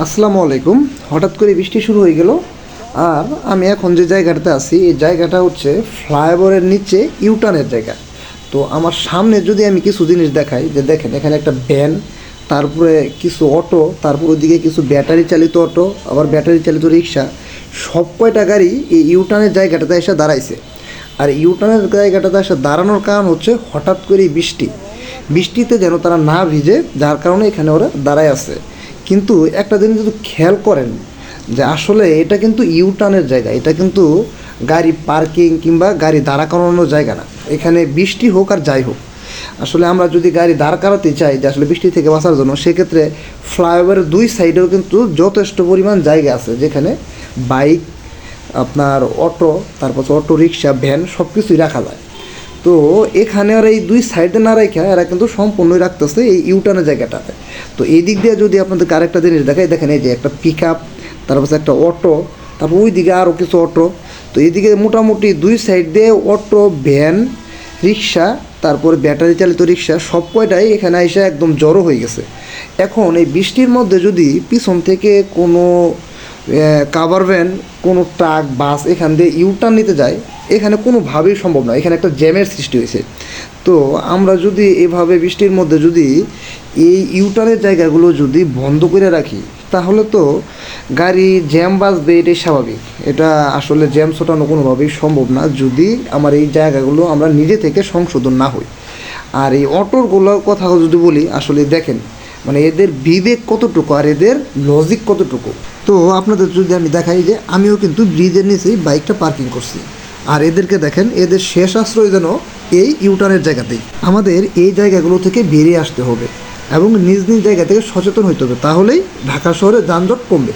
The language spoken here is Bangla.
আসসালামু আলাইকুম। হঠাৎ করে বৃষ্টি শুরু হয়ে গেল। আর আমি এখন যে জায়গাটাতে আছি এই জায়গাটা হচ্ছে ফ্লাইওভারের নিচে ইউটার্নের জায়গা। তো আমার সামনে যদি আমি কিছু জিনিস দেখাই, যে দেখেন এখানে একটা ভ্যান, তারপরে কিছু অটো, তারপর ওদিকে কিছু ব্যাটারি চালিত অটো, আবার ব্যাটারি চালিত রিক্সা, সব কয়টা গাড়ি এই ইউটার্নের জায়গাটাতে এসে দাঁড়াইছে। আর ইউটার্নের জায়গাটাতে এসে দাঁড়ানোর কারণ হচ্ছে হঠাৎ করেই বৃষ্টিতে যেন তারা না ভিজে, যার কারণে এখানে ওরা দাঁড়ায় আছে। কিন্তু একটা জিনিস যদি খেয়াল করেন, যে আসলে এটা কিন্তু ইউটার্নের জায়গা, এটা কিন্তু গাড়ি পার্কিং কিংবা গাড়ি দাঁড়া করানোর জায়গা না। এখানে বৃষ্টি হোক আর যাই হোক, আসলে আমরা যদি গাড়ি দাঁড় করাতে চাই যে আসলে বৃষ্টি থেকে বাঁচার জন্য, সেক্ষেত্রে ফ্লাইওভারের দুই সাইডেও কিন্তু যথেষ্ট পরিমাণ জায়গা আছে, যেখানে বাইক, আপনার অটো, তারপর অটো রিক্সা, ভ্যান সব কিছুই রাখা যায়। তো এখানে আর এই দুই সাইডে না রেখে এরা কিন্তু সম্পূর্ণই রাখতেছে এই ইউটার্নের জায়গাটাতে। তো এই দিক দিয়ে যদি আপনাদের আরেকটা জিনিস দেখাই, দেখেন এই যে একটা পিক আপ, তারপর একটা অটো, তারপর ওই দিকে আরও কিছু অটো। তো এইদিকে মোটামুটি দুই সাইড দিয়ে অটো, ভ্যান, রিক্সা, তারপরে ব্যাটারি চালিত রিক্সা সব কয়টাই এখানে এসে একদম জড়ো হয়ে গেছে। এখন এই বৃষ্টির মধ্যে যদি পিছন থেকে কোনো কাভার ভ্যান, কোনো ট্রাক, বাস এখান দিয়ে ইউটার্ন নিতে যায়, এখানে কোনোভাবেই সম্ভব নয়, এখানে একটা জ্যামের সৃষ্টি হয়েছে। তো আমরা যদি এভাবে বৃষ্টির মধ্যে যদি এই ইউটার্নের জায়গাগুলো যদি বন্ধ করে রাখি, তাহলে তো গাড়ি জ্যাম বাজবে, এটাই স্বাভাবিক। এটা আসলে জ্যাম ছোটানো কোনোভাবেই সম্ভব না যদি আমার এই জায়গাগুলো আমরা নিজে থেকে সংশোধন না হই। আর এই অটোরগুলোর কথা যদি বলি, আসলে দেখেন মানে এদের বিবেক কতটুকু আর এদের লজিক কতটুকু। তো আপনাদের যদি আমি দেখাই, যে আমিও কিন্তু ব্রিজের নিচেই বাইকটা পার্কিং করছি, আর এদেরকে দেখেন, এদের শেষ আশ্রয় যেন এই ইউটার্নের জায়গাতেই। আমাদের এই জায়গাগুলো থেকে বেরিয়ে আসতে হবে এবং নিজ নিজ জায়গা থেকে সচেতন হতে হবে, তাহলেই ঢাকা শহরে যানজট কমবে।